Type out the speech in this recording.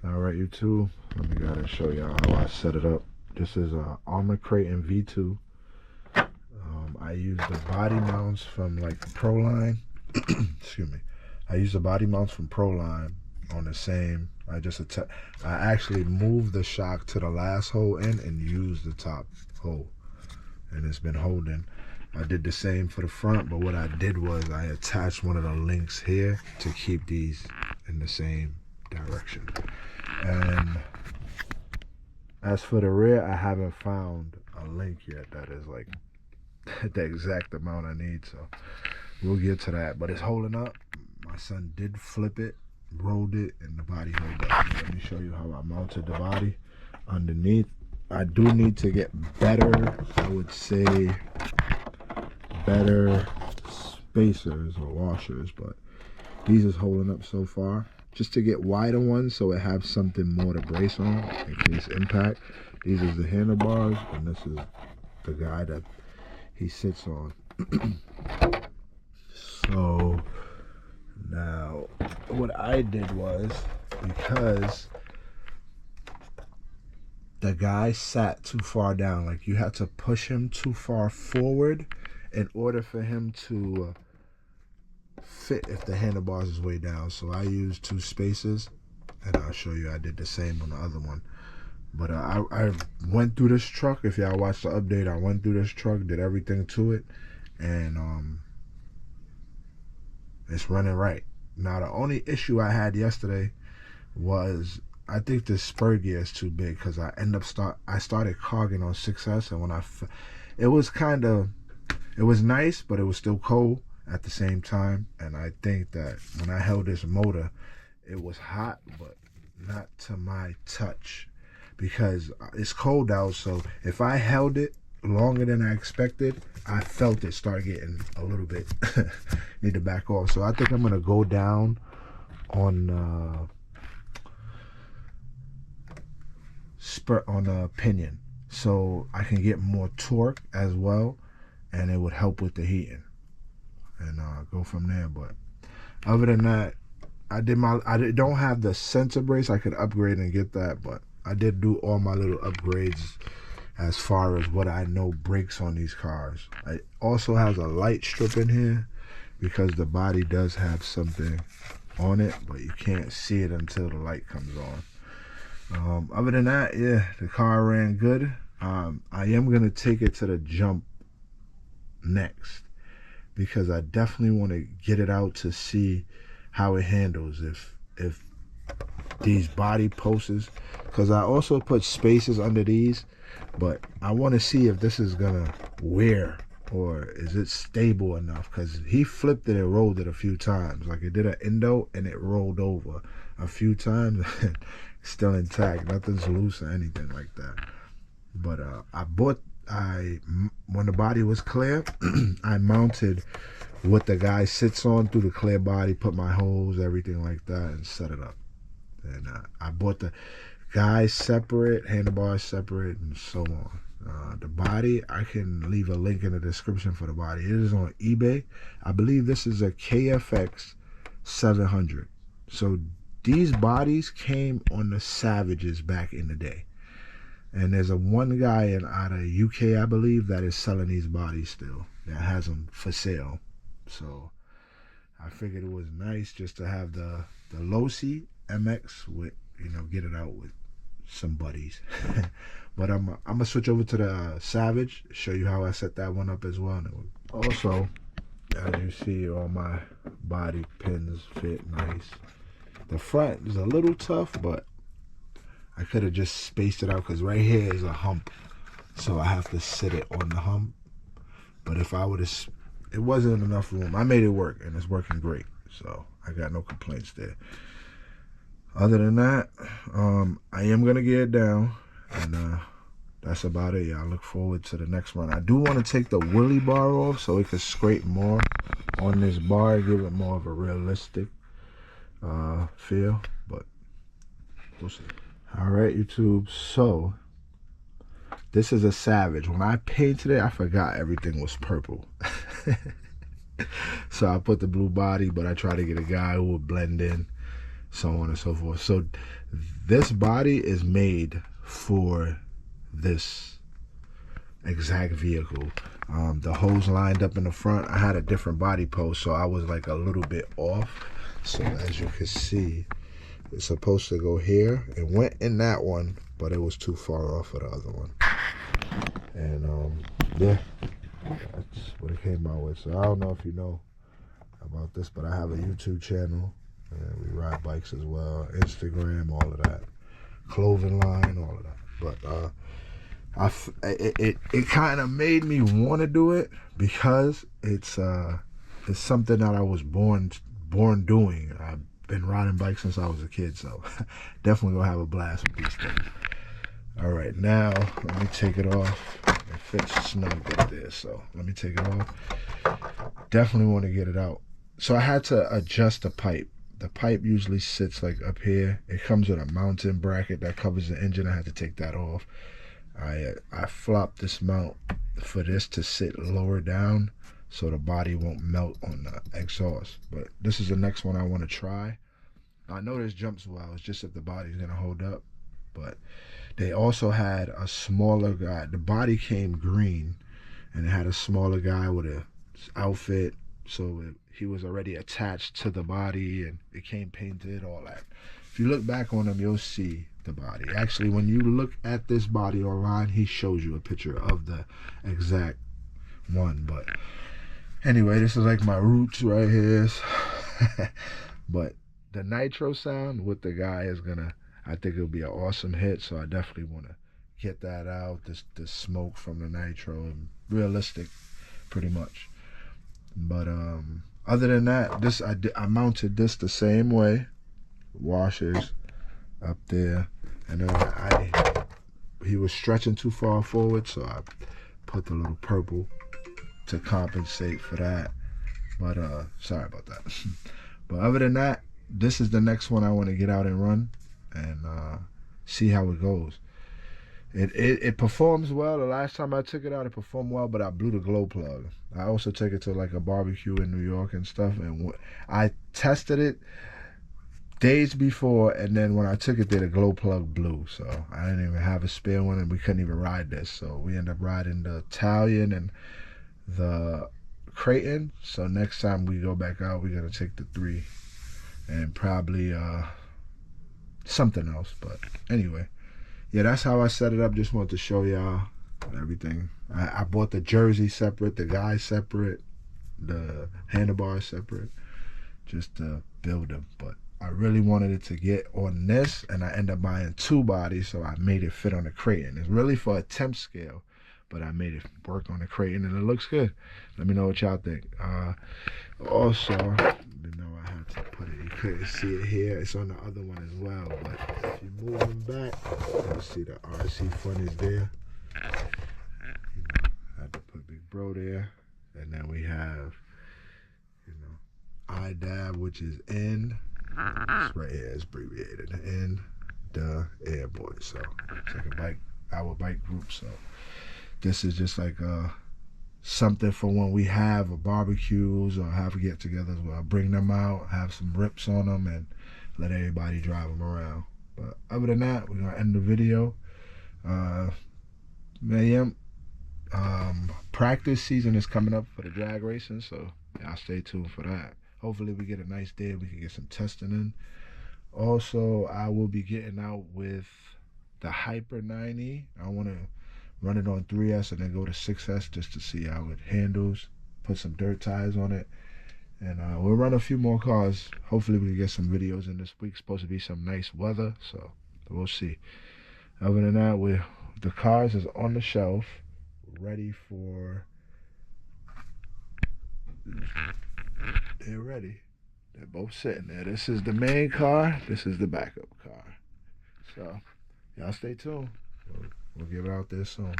Alright, YouTube, let me go ahead and show y'all how I set it up. This is a Arrma Kraton V2. I use the body mounts from like Proline. Excuse me. I use the body mounts from Proline on the same. I actually moved the shock to the last hole in and used the top hole, and it's been holding. I did the same for the front, but what I did was I attached one of the links here to keep these in the same direction. And as for the rear, I haven't found a link yet that is like the exact amount I need, so we'll get to that. But it's holding up. My son did flip it, rolled it, and the body held up. Let me show you how I mounted the body underneath. I do need to get better, I would say, better spacers or washers, but these is holding up so far. Just to get wider ones so it has something more to brace on in case impact. These is the handlebars, and this is the guy that he sits on. So now what I did was, because the guy sat too far down, like you had to push him too far forward in order for him to fit if the handlebars is way down. So I used 2 spacers, and I'll show you I did the same on the other one. But I went through this truck. If y'all watched the update, I went through this truck, did everything to it, and it's running right. Now the only issue I had yesterday was I think the spur gear is too big, because I started cogging on 6S, and when it was nice, but it was still cold at the same time. And I think that when I held this motor, it was hot, but not to my touch, because it's cold out. So if I held it longer than I expected, I felt it start getting a little bit need to back off. So I think I'm gonna go down on pinion, so I can get more torque as well, and it would help with the heating, and go from there. But other than that, I don't have the sensor brace. I could upgrade and get that, but I did do all my little upgrades as far as what I know breaks on these cars. It also has a light strip in here because the body does have something on it, but you can't see it until the light comes on. Other than that, yeah, the car ran good. I am gonna take it to the jump next, because I definitely want to get it out to see how it handles if these body posts, because I also put spacers under these, but I want to see if this is gonna wear or is it stable enough, because he flipped it and rolled it a few times. Like it did an endo and it rolled over a few times. Still intact, nothing's loose or anything like that. But when the body was clear, I mounted what the guy sits on through the clear body, put my holes, everything like that, and set it up. And I bought the guys separate, handlebars separate, and so on. The body, I can leave a link in the description for the body. It is on eBay. I believe this is a KFX 700. So these bodies came on the Savages back in the day. And there's one guy out of UK, I believe, that is selling these bodies still, that has them for sale. So I figured it was nice just to have the Losi MX with, get it out with some buddies. But I'm gonna switch over to the Savage, show you how I set that one up as well. Also, as you see, all my body pins fit nice. The front is a little tough, but I could have just spaced it out, because right here is a hump, so I have to sit it on the hump. But if I would have, it wasn't enough room. I made it work, and it's working great, so I got no complaints there. Other than that, I am gonna get it down, and that's about it. Y'all look forward to the next one. I do want to take the wheelie bar off so it can scrape more on this bar, give it more of a realistic feel, but we'll see. All right, YouTube, so this is a Savage. When I painted it, I forgot everything was purple. So I put the blue body, but I tried to get a guy who would blend in. so on and so forth. So this body is made for this exact vehicle. The hose lined up in the front, I had a different body post, so I was like a little bit off. So as you can see, it's supposed to go here. It went in that one, but it was too far off of the other one. And yeah, that's what it came out with. So I don't know if you know about this, but I have a YouTube channel, and we ride bikes as well, Instagram, all of that, clothing line, all of that. But it kind of made me want to do it because it's something that I was born doing. I've been riding bikes since I was a kid, so definitely gonna have a blast with these things. All right, now let me take it off. It fits snug right there, so let me take it off. Definitely want to get it out. So I had to adjust the pipe. The pipe usually sits like up here. It comes with a mounting bracket that covers the engine. I had to take that off. I flopped this mount for this to sit lower down so the body won't melt on the exhaust. But this is the next one I want to try. I know this jumps well. It's just if the body's gonna hold up. But they also had a smaller guy. The body came green, and it had a smaller guy with a outfit. So he was already attached to the body, and it came painted, all that. If you look back on him, you'll see the body. Actually, when you look at this body online, he shows you a picture of the exact one. But anyway, this is like my roots right here. But the nitro sound with the guy is gonna, I think it'll be an awesome hit. So I definitely want to get that out. This smoke from the nitro, and realistic, pretty much. But other than that, I mounted this the same way. Washers up there, and then he was stretching too far forward, so I put the little purple to compensate for that. But sorry about that. But other than that, this is the next one I want to get out and run and see how it goes. It performs well. The last time I took it out, it performed well, but I blew the glow plug. I also took it to like a barbecue in New York and stuff, and I tested it days before, and then when I took it there, the glow plug blew. So I didn't even have a spare one, and we couldn't even ride this. So we ended up riding the Italian and the Kraton. So next time we go back out, we're gonna take the 3 and probably something else. But anyway, yeah, that's how I set it up. Just wanted to show y'all everything. I bought the jersey separate, the guy separate, the handlebar separate, just to build them. But I really wanted it to get on this, and I ended up buying 2 bodies, so I made it fit on the Kraton. It's really for a temp scale, but I made it work on the Kraton, and it looks good. Let me know what y'all think. Also, you know, I had to put it, you couldn't see it here, it's on the other one as well, but if you move them back, you'll see the RC front is there. You know, I had to put Big Bro there, and then we have, you know, IDAB, which is in. It's right here, it's abbreviated, in the airboy. So it's like our bike group. So this is just like something for when we have a barbecues or have get-togethers where I bring them out, have some rips on them, and let everybody drive them around. But other than that, we're gonna end the video. Practice season is coming up for the drag racing, so y'all stay tuned for that. Hopefully we get a nice day, we can get some testing in. Also, I will be getting out with the Hyper 90. I want to run it on 3S and then go to 6S just to see how it handles. Put some dirt tires on it. And we'll run a few more cars. Hopefully we can get some videos in this week. It's supposed to be some nice weather, so we'll see. Other than that, the cars is on the shelf, ready for... They're ready. They're both sitting there. This is the main car. This is the backup car. So, y'all stay tuned. We'll get it out there soon.